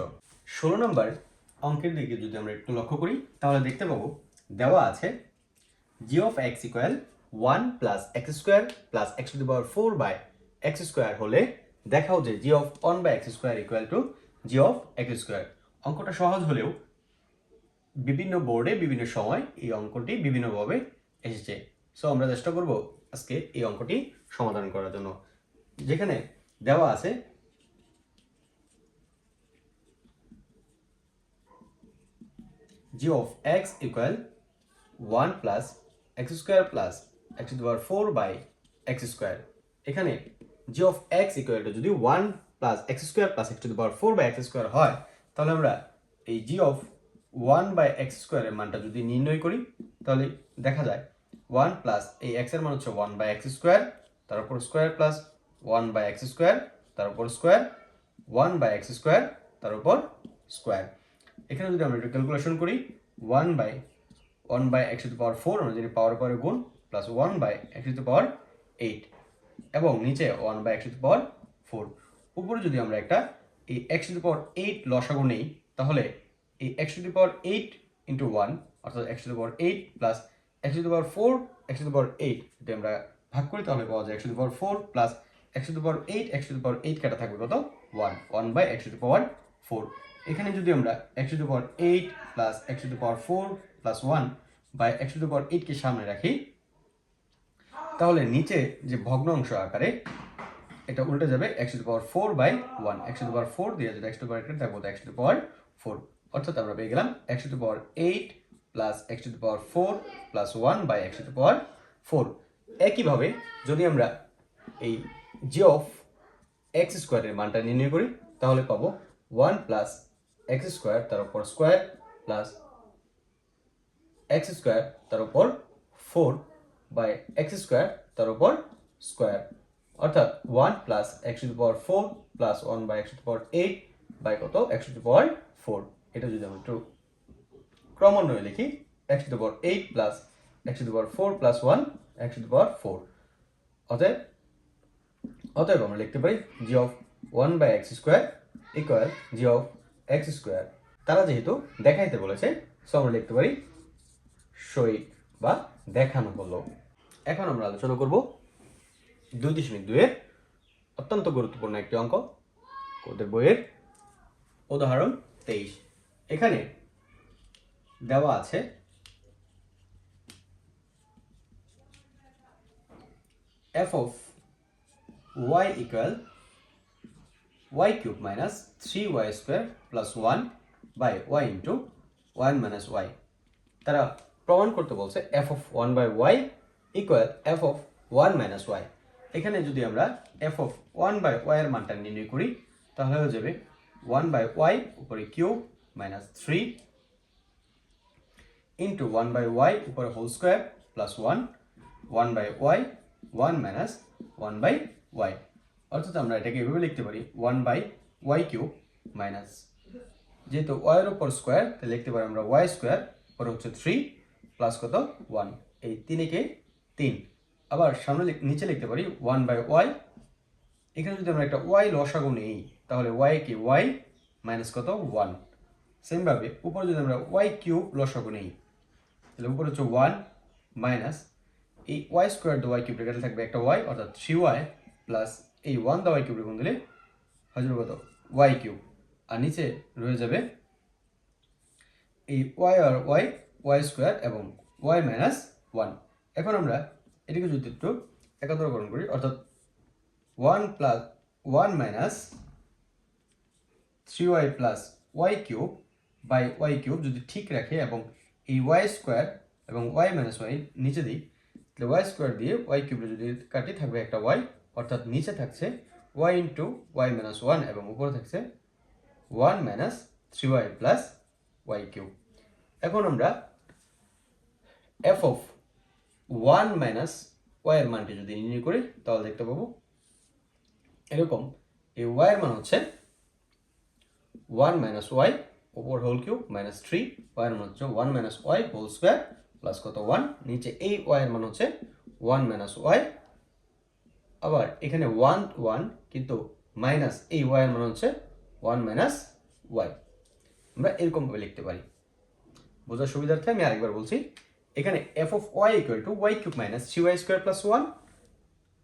Speaker 1: 16 নম্বর অঙ্কের দিকে যদি আমরা একটু লক্ষ্য করি তাহলে দেখতে পাবো দেওয়া আছে g of x equal 1 plus x square plus x to the power 4 by x square হলে দেখাও যে g of 1 by x square equal to g of x square. অঙ্কটা সহজ হলেও বিভিন্ন বোর্ডে বিভিন্ন সময় এই অঙ্কটি বিভিন্নভাবে এসেছে। সো আমরা চেষ্টা করব আজকে এই অঙ্কটি সমাধান করার জন্য। যেখানে দেওয়া আছে g of x equal 1 plus x square plus x to the power 4 by x square. এখানে g of x equal to যদি 1 plus x square plus x to the power 4 by x square হয় তাহলে আমরা এই g of 1 by x স্কোয়ারের মানটা যদি নির্ণয় করি তাহলে দেখা যায় 1 প্লাস এই x এর মান হচ্ছে 1 বাই x স্কোয়ার, তার উপর square plus 1 by x square, তার উপর স্কোয়ার 1 বাই x স্কোয়ার, তার উপর স্কোয়ার। এখানে যদি আমরা ক্যালকুলেশন করি 1 by x to the power 4 আমরা যদি পাওয়ার পরে গুণ plus 1 by x to the power 8 এবং নিচে 1 by x to the power 4। উপরে যদি আমরা একটা এই x টু দি পাওয়ার 8 লসাগু নেই তাহলে এই x to the power 8 into 1 অর্থাৎ x to the power 8 plus x to the power 4 x to the power 8 যদি আমরা ভাগ করি তাহলে পাওয়া যায় x to the power 4 plus x to the power 8 x to the power 8 কাটা থাকবে কত 1 by x to the power 4। এখানে যদি আমরা x to the power 8 plus x to the power 4 plus 1 by x to the power 8 কে সামনে রাখি তাহলে নিচে যে ভগ্নাংশ আকারে এটা উল্টে যাবে x to the power 4 by 1। x to the power 4 দিয়ে যদি x টু দি পাওয়ার 8 থাকবে তো x টু দি পাওয়ার 4, অর্থাৎ আমরা পেয়ে গেলাম x to the power 8 plus x to the power 4 plus 1 by x to the power 4। একইভাবে যদি আমরা এই g অফ x স্কোয়ারের মানটা নির্ণয় করি তাহলে পাবো 1 প্লাস x স্কোয়ার তার উপর স্কোয়ার প্লাস x স্কোয়ার তার উপর 4 বাই x স্কোয়ার তার উপর স্কোয়ার, অর্থাৎ 1 plus x to the power 4 plus 1 by x to the power 8 by কত x টু দি পাওয়ার 4। এটা যদি আমরা একটু ক্রমান্বয়ে লিখি x to the power 8 plus x to the power 4 plus 1 x to the power 4। অতএব আমরা লিখতে পারি g of 1 by x square equal g of x square. তারা যেহেতু দেখাইতে বলেছে, সো আমরা লিখতে পারি সই বা দেখানো হলো। এখন আমরা আলোচনা করব 2.2 এর অত্যন্ত গুরুত্বপূর্ণ একটি অঙ্ক, ওদের বইয়ের উদাহরণ 23। এখানে দেওয়া আছে f of y equal y cube minus 3y square plus 1 by y into 1 minus y। তারা প্রমাণ করতে বলছে f of 1 by y equal f of 1 minus y। এখানে যদি আমরা f of 1 by y এর মানটা নির্ণয় করি তাহলে হয়ে যাবে 1 by y উপরে cube minus 3 into 1 by y উপরে whole square plus 1 1 by y 1 minus 1 by y। অর্থাৎ আমরা এটাকে এভাবে লিখতে পারি 1 by y কিউব মাইনাস, যেহেতু y এর উপর স্কয়ার তাহলে লিখতে পারি আমরা y স্কয়ার উপরে হচ্ছে 3 প্লাস কত 1, এই 3 কে 3। আবার সামনে নিচে লিখতে পারি 1 by y। এখানে যদি আমরা একটা y লসাগু নেই তাহলে y কি y মাইনাস কত 1। সেম ভাবে উপরে যদি আমরা y কিউব লসাগু নেই তাহলে উপরে হচ্ছে 1 মাইনাস এই y square the y cube এর থাকবে একটা y, অর্থাৎ 3y প্লাস এই 1 দ্য y কিউব গুণ দিলে হয়ে যাবে কত y কিউব, আর নিচে রয়ে যাবে এই y আর y স্কয়ার এবং y মাইনাস 1। এখন আমরা এটাকে যদি একটু একান্তরকরণ করি, অর্থাৎ 1 plus 1 minus 3y plus y cube by y cube যদি ঠিক রাখে এবং এই y স্কয়ার এবং y মাইনাস y নিচে দিই তাহলে y স্কয়ার দিয়ে y কিউবে যদি কাটি থাকবে একটা y, অর্থাৎ নিচে থাকছে y ইন্টু y মাইনাস 1 এবং উপরে থাকছে 1 minus 3y plus y cube. এখন আমরা f অফ 1 মাইনাস y এর মানটি যদি নির্ণয় করি তাহলে দেখতে পাবো এরকম, এই y এর মান হচ্ছে 1 মাইনাস y উপর হোল কিউব মাইনাস 3, y এর মান হচ্ছে 1 minus y whole square plus কত 1, নিচে এই y এর মান হচ্ছে 1 মাইনাস y, আবার এখানে 1 1 কিন্তু মাইনাস এই y এর মান হচ্ছে 1 মাইনাস y। আমরা এরকম ভাবে লিখতে পারি। বোঝার সুবিধার্থে আমি আরেকবার বলছি, এখানে f of y equal to y cube minus 3y square plus 1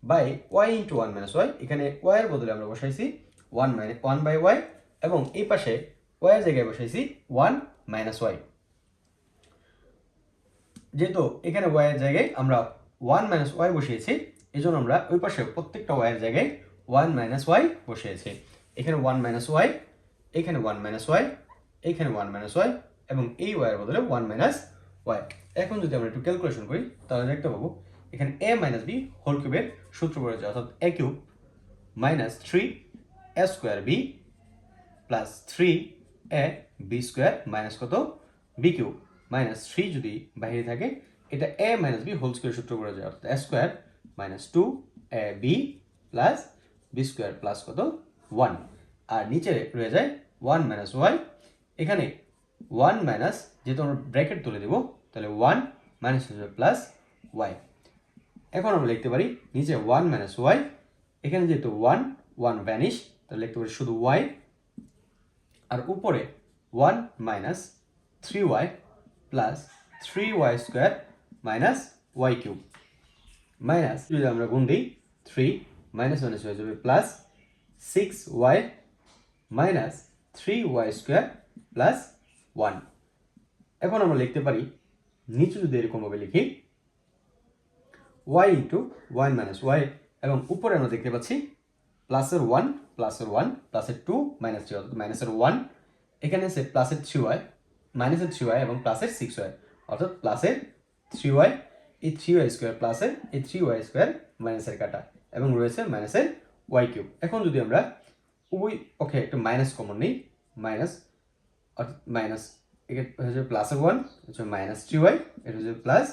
Speaker 1: by y into 1 minus y। এখানে y এর বদলে আমরা বসাইছি 1 by y এবং এই পাশে y এর জায়গায় বসাইছি 1 minus y। যেহেতু এখানে y এর জায়গায় আমরা 1 minus y বসিয়েছি, এজন্য আমরা ওই পাশে প্রত্যেকটা y এর জায়গায় 1 minus y বসিয়েছি। এখানে 1 minus y, এখানে 1 minus y, এখানে 1 minus y এবং এই y এর বদলে 1 minus y। এখন যদি আমরা একটু ক্যালকুলেশন করি তাহলে দেখতে পাবো এখানে a minus b হোল কিউবের সূত্র পড়েছে, অর্থাৎ a cube minus 3 a square b plus 3 a b square minus কত b কিউব মাইনাস 3 যদি বাইরে থাকে এটা a minus b whole square সূত্র পড়ে যায়, অর্থাৎ a square minus 2ab plus b square plus কত 1, আর নিচে রয়ে যায় 1 মাইনাস y। এখানে 1 মাইনাস যেহেতু আমরা ব্র্যাকেট তুলে দেব তাহলে 1 মাইনাস হয়ে যাবে প্লাস y। এখন আমরা লিখতে পারি নিচে 1 মাইনাস y, এখানে যেহেতু 1 1 ভ্যানিশ তাহলে লিখতে পারি শুধু y, আর উপরে 1 minus 3y plus 3y square minus y cube minus যদি আমরা গুণ দিই 3 মাইনাস মাইনাস হয়ে যাবে plus 6y minus 3y square plus 1। এখন আমরা লিখতে পারি নিচে যদি এরকমভাবে লিখি y ইন্টু 1 মাইনাস y এবং উপরে আমরা দেখতে পাচ্ছি প্লাসের 1 প্লাসের 1 প্লাসের 2 মাইনাস 3 অর্থাৎ মাইনাসের 1, এখানে আছে প্লাসের 3y মাইনাসের 3y এবং প্লাসের 6y অর্থাৎ প্লাসের 3y, এই 3y স্কয়ার প্লাসের এই 3y স্কয়ার মাইনাসের কাটা এবং রয়েছে মাইনাসের y কিউব। এখন যদি আমরা উভয় পক্ষে একটা মাইনাস কমন নিই, মাইনাস অর্থাৎ মাইনাস এটা হচ্ছে প্লাসের 1 হচ্ছে মাইনাস 3y, এটা হচ্ছে প্লাস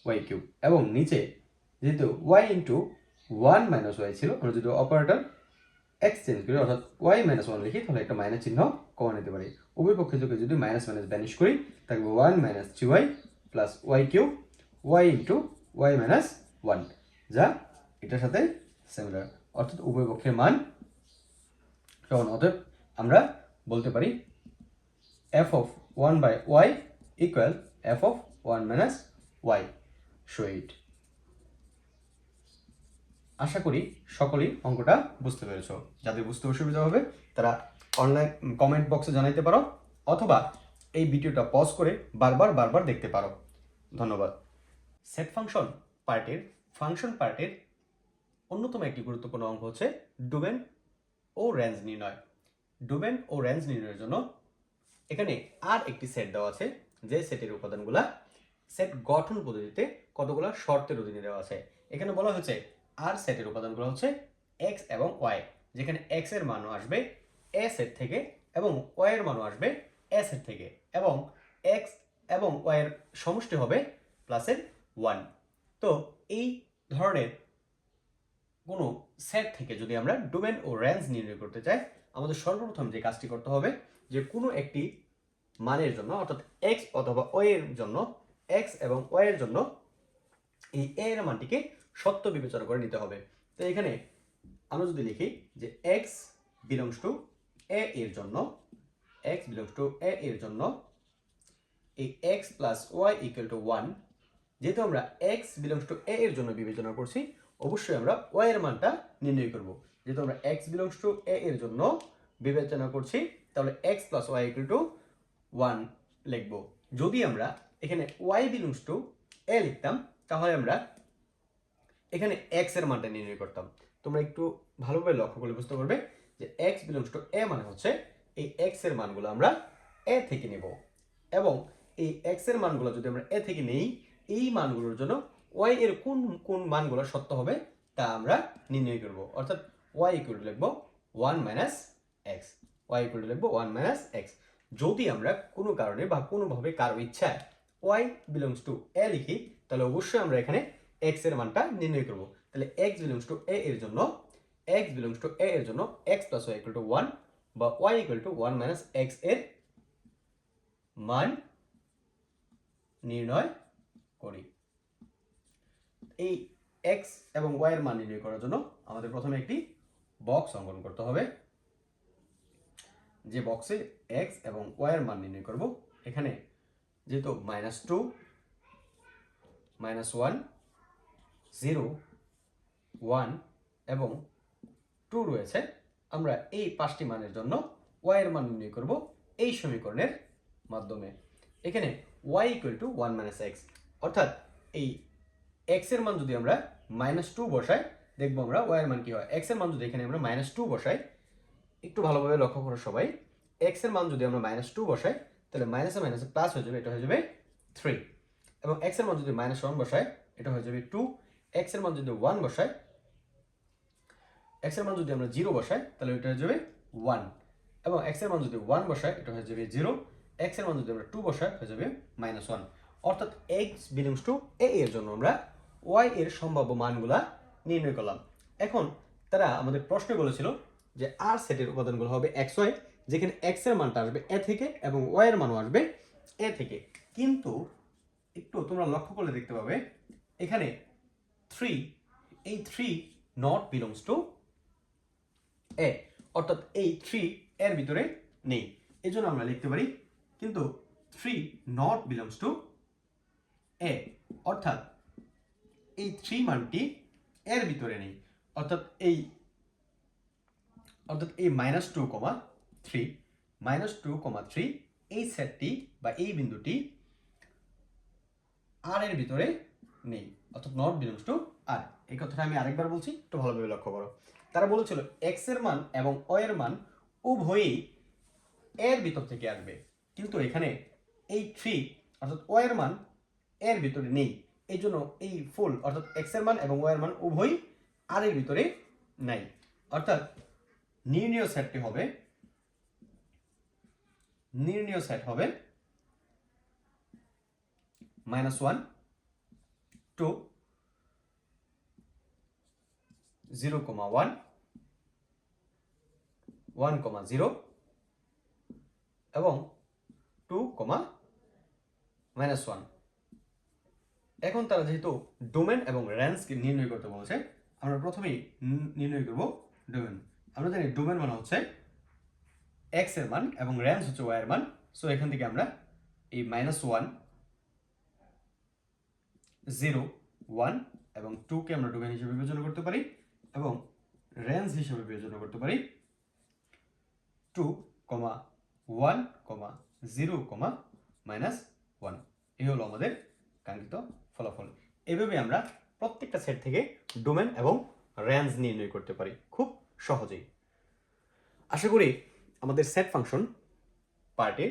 Speaker 1: y কিউব এবং নিচে যেহেতু y into one minus Y ছিল, আমরা যদি অপারেটর এক্সচেঞ্জ করি অর্থাৎ ওয়াই মাইনাস ওয়ান লিখি তাহলে একটা মাইনাস চিহ্ন কমন নিতে পারি। উভয় পক্ষে থেকে যদি মাইনাস মাইনাস ব্যানিশ করি থাকবে one minus three Y plus Y Q Y into Y minus one, যা এটার সাথে সিমিলার, অর্থাৎ উভয় পক্ষের মান সমান। অতএব আমরা বলতে পারি f of one by y equal f of one minus y. Show it. আশা করি সকলেই অঙ্কটা বুঝতে পেরেছো। যাদের বুঝতে অসুবিধা হবে তারা অনলাইন কমেন্ট বক্সে জানাইতে পারো, অথবা এই ভিডিওটা পজ করে বারবার দেখতে পারো। ধন্যবাদ। সেট ফাংশন পার্টের অন্যতম একটি গুরুত্বপূর্ণ অঙ্ক হচ্ছে ডোমেন ও রেঞ্জ নির্ণয়। ডোমেন ও রেঞ্জ নির্ণয়ের জন্য এখানে আর একটি সেট দেওয়া আছে, যে সেটের উপাদানগুলা সেট গঠন পদ্ধতিতে কতগুলা শর্তের অধীনে দেওয়া আছে। এখানে বলা হচ্ছে আর সেটের উপাদানগুলো হচ্ছে এক্স এবং ওয়াই, যেখানে এক্স এর মানও আসবে এ সেট থেকে এবং ওয়াই এর মানও আসবে এ সেট থেকে, এবং এক্স এবং ওয়াই এর সমষ্টি হবে প্লাসের ওয়ান। তো এই ধরনের কোনো সেট থেকে যদি আমরা ডোমেন ও রেঞ্জ নির্ণয় করতে চাই, আমাদের সর্বপ্রথম যে কাজটি করতে হবে যে কোনো একটি মানের জন্য অর্থাৎ এক্স অথবা ওয়াই এর জন্য, এক্স এবং ওয়াই এর জন্য এই এ এর মানটিকে সত্য বিবেচনা করে নিতে হবে। তো এখানে আমরা যদি লিখি যে এক্স বিলংস টু এ এর জন্য, এক্স বিলংস টু এ এর জন্য এই X plus Y equal to one, যেহেতু আমরা এক্স বিলংস টু এ এর জন্য বিবেচনা করছি, অবশ্যই আমরা ওয়াই এর মানটা নির্ণয় করব। যেহেতু আমরা এক্স বিলংস টু এ এর জন্য বিবেচনা করছি, তাহলে X plus Y equal to one লিখব। যদি আমরা এখানে ওয়াই বিলংস টু এ লিখতাম তাহলে আমরা এখানে এক্স এর মানটা নির্ণয় করতাম। তোমরা একটু ভালোভাবে লক্ষ্য করলে বুঝতে পারবে যে এক্স বিলংস টু এ মানে হচ্ছে এই এক্স এর মানগুলো আমরা এ থেকে নেব, এবং এই এক্স এর মানগুলো যদি আমরা এ থেকে নেই, এই মানগুলোর জন্য ওয়াই এর কোন কোন মানগুলো সত্য হবে তা আমরা নির্ণয় করব। অর্থাৎ ওয়াই ইকুয়াল টু লিখব one minus X, Y equal to লিখব ওয়ান মাইনাস এক্স। যদি আমরা কোনো কারণে বা কোনোভাবে কারো ইচ্ছায় ওয়াই বিলংস টু এ লিখি, তাহলে অবশ্যই আমরা এখানে এক্স এর মানটা নির্ণয় করব। তাহলে এক্স বিলংস টু এ এর জন্য, এক্স বিলংস টু এ এর জন্য x plus Y equal to one বা y equal to one minus x এর মান নির্ণয় করি। এই এক্স এবং ওয়াই এর মান নির্ণয় করার জন্য আমাদের প্রথমে একটি বক্স অঙ্কন করতে হবে, যে বক্সে এক্স এবং ওয়াই এর মান নির্ণয় করব। এখানে যেহেতু minus two, minus one, zero, one এবং টু রয়েছে, আমরা এই পাঁচটি মানের জন্য ওয়াই এর মান নির্ণয় করব এই সমীকরণের মাধ্যমে। এখানে Y equal to one minus X, অর্থাৎ এই এক্স এর মান যদি আমরা মাইনাস টু বসাই, দেখবো আমরা ওয়াই এর মান কি হয়। এক্স এর মান যদি এখানে আমরা মাইনাস টু বসাই, একটু ভালোভাবে লক্ষ্য করো সবাই, এক্স এর মান যদি আমরা মাইনাস টু বসাই তাহলে মাইনাসে মাইনাসে প্লাস হয়ে যাবে, এটা হয়ে যাবে থ্রি। এবং এক্স এর মান যদি মাইনাস ওয়ান বসাই এটা হয়ে যাবে টু। এক্স এর মান যদি ওয়ান বসাই, এক্স এর মান যদি আমরা জিরো বসাই তাহলে এটা হয়ে যাবে ওয়ান। এবং এক্স এর মান যদি ওয়ান বসাই এটা হয়ে যাবে জিরো। এক্স এর মান যদি আমরা টু বসাই হয়ে যাবে মাইনাস ওয়ান। অর্থাৎ এক্স বিলংস টু এ এর জন্য আমরা ওয়াই এর সম্ভাব্য মানগুলা নির্ণয় করলাম। এখন তারা আমাদের প্রশ্নে বলেছিল যে আর সেটের উপাদানগুলো হবে এক্স ওয়াই, যেখানে এক্স এর মানটা আসবে এ থেকে এবং ওয়াই এর মানও আসবে এ থেকে। কিন্তু একটু তোমরা লক্ষ্য করলে দেখতে পাবে এখানে থ্রি, এই three not belongs to A, অর্থাৎ এই থ্রি এর ভিতরে নেই। এই জন্য আমরা লিখতে পারি কিন্তু three not belongs to A, অর্থাৎ এই থ্রি মানটি এর ভিতরে নেই। অর্থাৎ এই minus two comma three, minus two comma three এই সেটটি বা এই বিন্দুটি আর এর ভিতরে নেই, অর্থাৎ নট বিলংস টু আর। এই কথাটা আমি আরেকবার বলছি, একটু ভালোভাবে লক্ষ্য করো। তারা বলেছিল এক্স এর মান এবং ওয়াই এর মান উভয়ই এর ভিতর থেকে আসবে, কিন্তু এখানে এই থ্রি অর্থাৎ ওয়াই এর মান এর ভিতরে নেই। এই জন্য এই ফুল অর্থাৎ এক্স এর মান এবং ওয়াই এর মান উভয়ই আর এর ভিতরে নাই। অর্থাৎ নির্ণীয় সেটটি হবে, নির্ণীয় সেট হবে মাইনাস ওয়ান, টু, 0,1 1,0 এবং 2, -1। এখন তারা যেহেতু ডোমেন এবং রেঞ্জকে নির্ণয় করতে বলেছে, আমরা প্রথমেই নির্ণয় করব ডোমেন। আমরা জানি ডোমেন মানে হচ্ছে x এর মান এবং রেঞ্জ হচ্ছে y এর মান। সো এখান থেকে আমরা এই -1, 0, 1 এবং 2 কে আমরা ডোমেন হিসেবে বিবেচনা করতে পারি এবং রেঞ্জ হিসেবে বিবেচনা করতে পারি 2, 1, 0, -1। এই হলো আমাদের কাঙ্ক্ষিত ফলাফল। এভাবে আমরা প্রত্যেকটা সেট থেকে ডোমেন এবং রেঞ্জ নির্ণয় করতে পারি খুব সহজেই। আশা করি আমাদের সেট ফাংশন পার্টে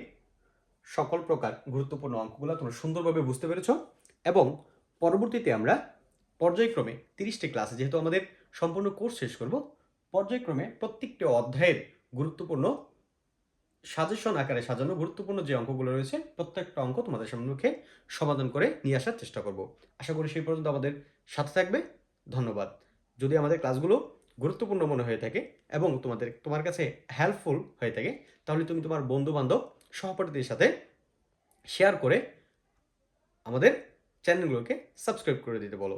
Speaker 1: সকল প্রকার গুরুত্বপূর্ণ অঙ্কগুলো তোমরা সুন্দরভাবে বুঝতে পেরেছ এবং পরবর্তীতে আমরা পর্যায়ক্রমে 30টি ক্লাসে, যেহেতু আমাদের সম্পূর্ণ কোর্স শেষ করব, পর্যায়ক্রমে প্রত্যেকটি অধ্যায়ের গুরুত্বপূর্ণ সাজেশন আকারে সাজানো গুরুত্বপূর্ণ যে অঙ্কগুলো রয়েছে প্রত্যেকটা অঙ্ক তোমাদের সম্মুখে সমাধান করে নিয়ে আসার চেষ্টা করব। আশা করি সেই পর্যন্ত আমাদের সাথে থাকবে। ধন্যবাদ। যদি আমাদের ক্লাসগুলো গুরুত্বপূর্ণ মনে হয়ে থাকে এবং তোমার কাছে হেল্পফুল হয়ে থাকে, তাহলে তুমি তোমার বন্ধু বান্ধব সহপাঠীদের সাথে শেয়ার করে আমাদের চ্যানেলগুলোকে সাবস্ক্রাইব করে দিতে বলো।